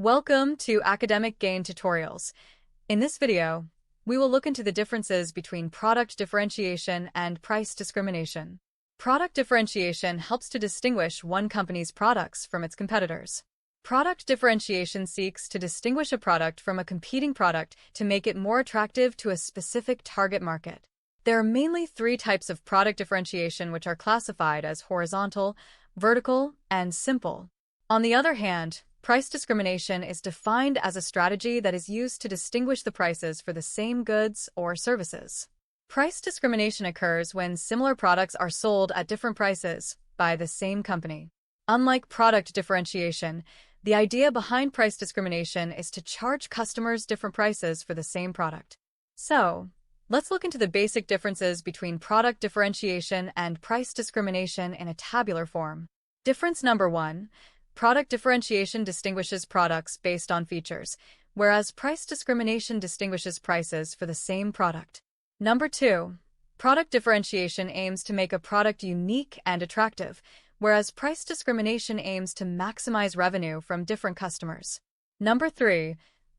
Welcome to Academic Gain Tutorials. In this video, we will look into the differences between product differentiation and price discrimination. Product differentiation helps to distinguish one company's products from its competitors. Product differentiation seeks to distinguish a product from a competing product to make it more attractive to a specific target market. There are mainly three types of product differentiation which are classified as horizontal, vertical, and simple. On the other hand, price discrimination is defined as a strategy that is used to distinguish the prices for the same goods or services. Price discrimination occurs when similar products are sold at different prices by the same company. Unlike product differentiation, the idea behind price discrimination is to charge customers different prices for the same product. So, let's look into the basic differences between product differentiation and price discrimination in a tabular form. Difference number 1. Product differentiation distinguishes products based on features, whereas price discrimination distinguishes prices for the same product. Number 2. Product differentiation aims to make a product unique and attractive, whereas price discrimination aims to maximize revenue from different customers. Number 3.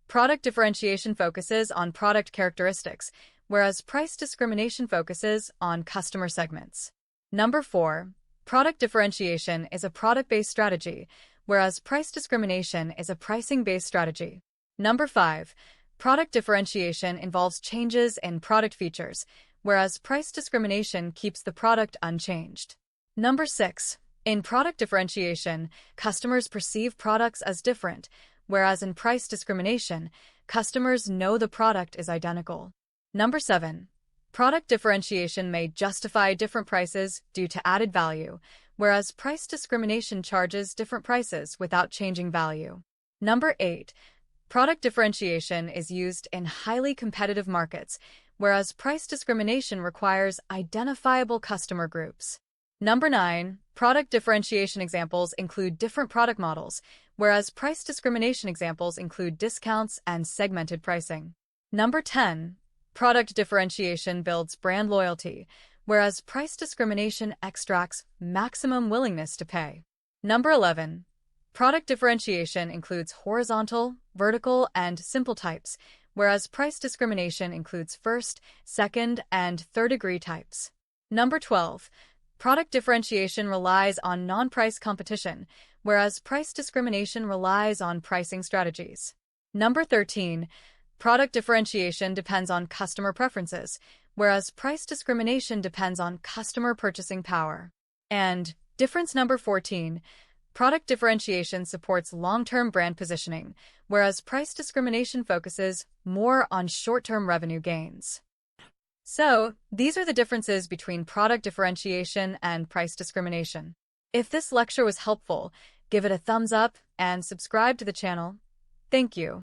Product differentiation focuses on product characteristics, whereas price discrimination focuses on customer segments. Number 4. Product differentiation is a product-based strategy, whereas price discrimination is a pricing-based strategy. Number 5. Product differentiation involves changes in product features, whereas price discrimination keeps the product unchanged. Number 6. In product differentiation, customers perceive products as different, whereas in price discrimination, customers know the product is identical. Number 7. Product differentiation may justify different prices due to added value, whereas price discrimination charges different prices without changing value. Number 8. Product differentiation is used in highly competitive markets, whereas price discrimination requires identifiable customer groups. Number 9. Product differentiation examples include different product models, whereas price discrimination examples include discounts and segmented pricing. Number 10. Product differentiation builds brand loyalty, whereas price discrimination extracts maximum willingness to pay. Number 11. Product differentiation includes horizontal, vertical, and simple types, whereas price discrimination includes first, second, and third-degree types. Number 12. Product differentiation relies on non-price competition, whereas price discrimination relies on pricing strategies. Number 13. Product differentiation depends on customer preferences, whereas price discrimination depends on customer purchasing power. And difference number 14. Product differentiation supports long-term brand positioning, whereas price discrimination focuses more on short-term revenue gains. So, these are the differences between product differentiation and price discrimination. If this lecture was helpful, give it a thumbs up and subscribe to the channel. Thank you.